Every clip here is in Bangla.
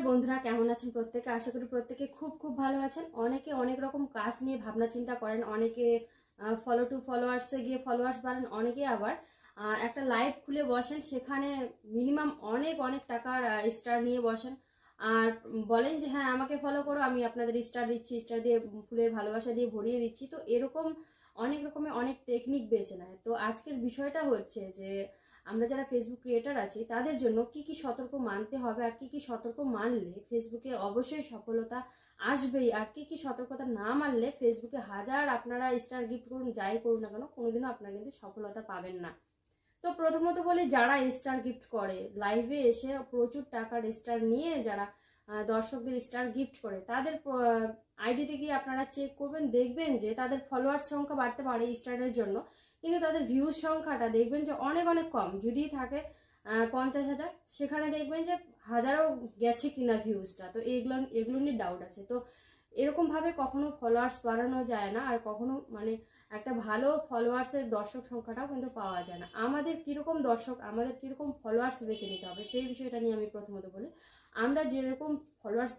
বন্ধুরা, কেমন আছেন প্রত্যেকে? আশা করি প্রত্যেকে খুব খুব ভালো আছেন। অনেকে অনেক রকম কাজ নিয়ে ভাবনা চিন্তা করেন, অনেকে ফলোয়ার্সে গিয়ে ফলোয়ার্স বাড়ান, অনেকে আবার একটা লাইভ খুলে বসেন, সেখানে মিনিমাম অনেক অনেক টাকার স্টার নিয়ে বসেন আর বলেন যে হ্যাঁ আমাকে ফলো করো, আমি আপনাদের স্টার দিচ্ছি, স্টার দিয়ে ফুলের ভালোবাসা দিয়ে ভরিয়ে দিচ্ছি। তো এরকম অনেক রকমের অনেক টেকনিক বেছে নেয়। তো আজকের বিষয়টা হচ্ছে যে আমরা যারা ফেসবুক ক্রিয়েটার আছি তাদের জন্য কি কি সতর্ক মানতে হবে আর কি কি সতর্ক মানলে ফেসবুকে অবশ্যই সফলতা আসবেই, আর কি কি সতর্কতা না মানলে ফেসবুকে হাজার আপনারা স্টার গিফট করুন, যাই করুন না কেন, কোনোদিনও আপনারা কিন্তু সফলতা পাবেন না। তো প্রথমত বলি, যারা স্টার গিফট করে লাইভে এসে প্রচুর টাকার স্টার নিয়ে যারা দর্শকদের স্টার গিফট করে, তাদের আইডিতে গিয়ে আপনারা চেক করবেন, দেখবেন যে তাদের ফলোয়ার সংখ্যা বাড়তে পারে স্টারের জন্য, কিন্তু তাদের ভিউজ সংখ্যাটা দেখবেন যে অনেক অনেক কম। যদি থাকে 50,000, সেখানে দেখবেন যে হাজারও গেছে কিনা ভিউজটা। তো এগুলো নিয়ে ডাউট আছে। তো এরকম ভাবে কখনো ফলোয়ার্স বাড়ানো যায় না, আর কখনো মানে একটা ভালো ফলোয়ার্সের দর্শক সংখ্যাটাও কিন্তু পাওয়া যায় না। আমাদের কিরকম দর্শক, আমাদের কিরকম ফলোয়ার্স বেছে নিতে হবে সেই বিষয়টা নিয়ে আমি প্রথমত বলি। আমরা যেরকম ফলোয়ার্স,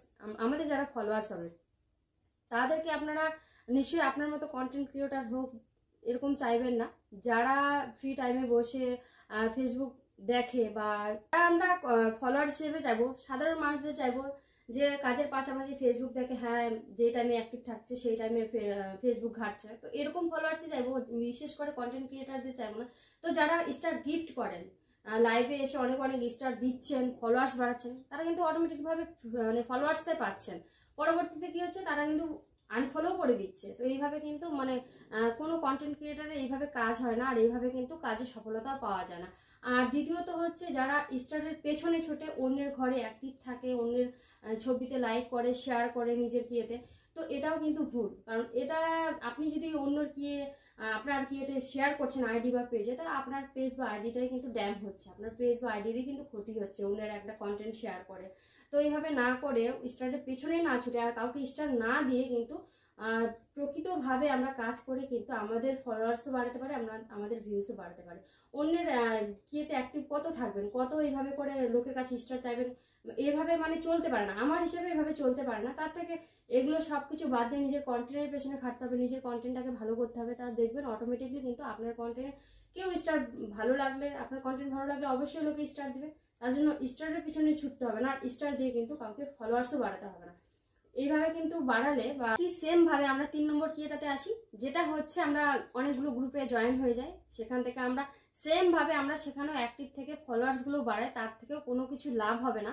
আমাদের যারা ফলোয়ার্স হবে তাদেরকে আপনারা নিশ্চয়ই আপনার মতো কন্টেন্ট ক্রিয়েটার হোক এরকম চাইবেন না। যারা ফ্রি টাইমে বসে ফেসবুক দেখে, বা আমরা ফলোয়ার্স হিসেবে চাইবো, সাধারণ মানুষদের চাইবো যে কাজের পাশাপাশি ফেসবুক দেখে, হ্যাঁ যে টাইমে অ্যাক্টিভ থাকছে সেই টাইমে ফেসবুক ঘাটছে, তো এরকম ফলোয়ার্সই চাইবো, বিশেষ করে কন্টেন্ট ক্রিয়েটারদের চাইবো না। তো যারা স্টার গিফট করেন, লাইভে এসে অনেক অনেক স্টার দিচ্ছেন, ফলোয়ার্স বাড়াচ্ছেন, তারা কিন্তু অটোমেটিকভাবে মানে ফলোয়ার্সটাই পাচ্ছেন। পরবর্তীতে কি হচ্ছে, তারা কিন্তু আনফলো করে দিচ্ছে। তো এইভাবে কিন্তু মানে কোনো কন্টেন্ট ক্রিয়েটারের এইভাবে কাজ হয় না, আর এইভাবে কিন্তু কাজে সফলতা পাওয়া যায় না। আর দ্বিতীয়ত হচ্ছে, যারা স্টারের পেছনে ছোটে অন্যের ঘরে অ্যাক্টিভ থাকে, অন্যের ছবিতে লাইক করে, শেয়ার করে নিজের কিয়েতে, তো এটাও কিন্তু ভুল। কারণ এটা আপনি যদি অন্যর কিয়ে আপনার কিয়েতে শেয়ার করছেন আইডি বা পেজে, তাহলে আপনার পেজ বা আইডিটাই কিন্তু ড্যাম হচ্ছে, আপনার পেজ বা আইডিরই কিন্তু ক্ষতি হচ্ছে অন্যের একটা কন্টেন্ট শেয়ার করে। তো এইভাবে না করে স্টারের পেছনেই না ছুটে আর কাউকে স্টার না দিয়ে কিন্তু প্রকৃতভাবে আমরা কাজ করে কিন্তু আমাদের ফলোয়ার্সও বাড়াতে পারি, আমরা আমাদের ভিউজও বাড়াতে পারি। অন্যের কিয়েতে অ্যাক্টিভ কত থাকবেন, কত এইভাবে করে লোকের কাছে স্টার চাইবেন, এভাবে মানে চলতে পারে না। আমার হিসাবে এভাবে চলতে পারে না। তার থেকে এগুলো সবকিছু বাদ দিয়ে নিজের কন্টেন্টের পেছনে খাটতে হবে, নিজের কন্টেন্টটাকে ভালো করতে হবে। তা দেখবেন অটোমেটিকলি কিন্তু আপনার কন্টেন্টে কেউ স্টার ভালো লাগলে, আপনার কন্টেন্ট ভালো লাগলে অবশ্যই লোকে স্টার দিবে। তার জন্য স্টারের পিছনে ছুটতে হবে না, আর স্টার দিয়ে কিন্তু কাউকে ফলোয়ার্সও বাড়াতে হবে না। এইভাবে কিন্তু বাড়ালে বা কি সেম ভাবে আমরা 3 নম্বর কিয়েটাতে আসি, যেটা হচ্ছে আমরা অনেকগুলো গ্রুপে জয়েন হয়ে যাই, সেখান থেকে আমরা সেম ভাবে আমরা সেখানেও অ্যাক্টিভ থেকে ফলোয়ার্স গুলো বাড়াই, তার থেকেও কোনো কিছু লাভ হবে না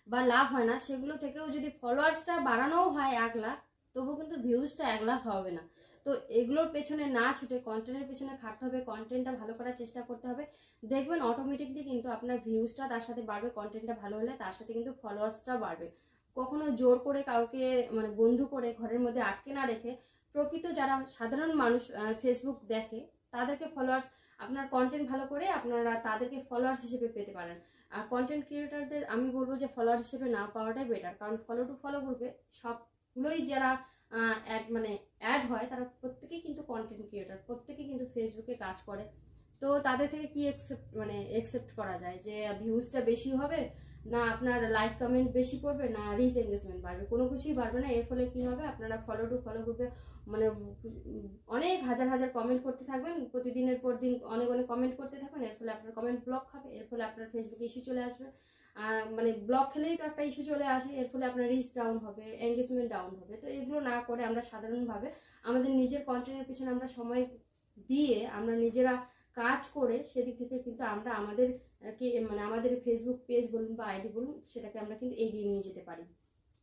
বা লাভ হয় না। সেগুলো থেকেও যদি ফলোয়ার্সটা বাড়ানোও হয় 1 লাখ, তবু কিন্তু ভিউজটা 1 লাখ হবে না। তো এগুলোর পেছনে না ছুটে কন্টেন্টের পেছনে খাটতে হবে, কন্টেন্টটা ভালো করার চেষ্টা করতে হবে। দেখবেন অটোমেটিকলি কিন্তু আপনার ভিউজটা তার সাথে বাড়বে, কন্টেন্টটা ভালো হলে তার সাথে কিন্তু ফলোয়ার্সটাও বাড়বে। কখনো জোর করে কাউকে মানে বন্ধু করে ঘরের মধ্যে আটকে না রেখে, প্রকৃত যারা সাধারণ মানুষ ফেসবুক দেখে তাদেরকে ফলোয়ার্স, আপনার কন্টেন্ট ভালো করে আপনারা তাদেরকে ফলোয়ার্স হিসেবে পেতে পারেন। আর কন্টেন্ট ক্রিয়েটারদের আমি বলবো যে ফলোয়ার হিসেবে না পাওয়াটাই বেটার, কারণ ফলো টু ফলো গ্রুপে সবগুলোই যারা মানে অ্যাড হয় তারা প্রত্যেকেই কিন্তু কন্টেন্ট ক্রিয়েটার, প্রত্যেকেই কিন্তু ফেসবুকে কাজ করে। তো তাদের থেকে কি একসেপ্ট করা যায় যে ভিউজটা বেশি হবে, না আপনার লাইক কমেন্ট বেশি পড়বে, না রিচ এঙ্গেজমেন্ট বাড়বে? কোনো কিছুই বাড়বে না। এর ফলে কি হবে, আপনারা ফলো টু ফলো গ্রুপে মানে অনেক হাজার হাজার কমেন্ট করতে থাকবেন, প্রতিদিনের পর দিন অনেক অনেক কমেন্ট করতে থাকবেন। এর ফলে আপনার কমেন্ট ব্লক হবে, এর ফলে আপনার ফেসবুকে ইস্যু চলে আসবে। মানে ব্লক খেলেই তো একটা ইস্যু চলে আসে, এর ফলে আপনার রিচ ডাউন হবে, এঙ্গেজমেন্ট ডাউন হবে। তো এগুলো না করে আমরা সাধারণভাবে আমাদের নিজের কন্টেন্টের পিছনে আমরা সময় দিয়ে আমরা নিজেরা কাজ করে সেদিক থেকে কিন্তু আমরা আমাদের মানে আমাদের ফেসবুক পেজ বলুন বা আইডি বলুন, সেটাকে আমরা কিন্তু এগিয়ে নিয়ে যেতে পারি।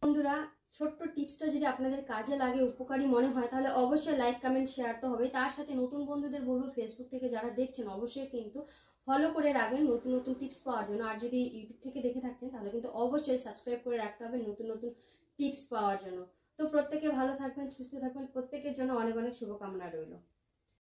বন্ধুরা, ছোট্ট টিপসটা যদি আপনাদের কাজে লাগে, উপকারী মনে হয়, তাহলে অবশ্যই লাইক কমেন্ট শেয়ার তো হবে। তার সাথে নতুন বন্ধুদের বলবো ফেসবুক থেকে যারা দেখছেন অবশ্যই কিন্তু ফলো করে রাখবেন নতুন নতুন টিপস পাওয়ার জন্য। আর যদি ইউটিউব থেকে দেখে থাকছেন তাহলে কিন্তু অবশ্যই সাবস্ক্রাইব করে রাখতে হবে নতুন নতুন টিপস পাওয়ার জন্য। তো প্রত্যেকে ভালো থাকবেন, সুস্থ থাকবেন, প্রত্যেকের জন্য অনেক অনেক শুভকামনা রইল।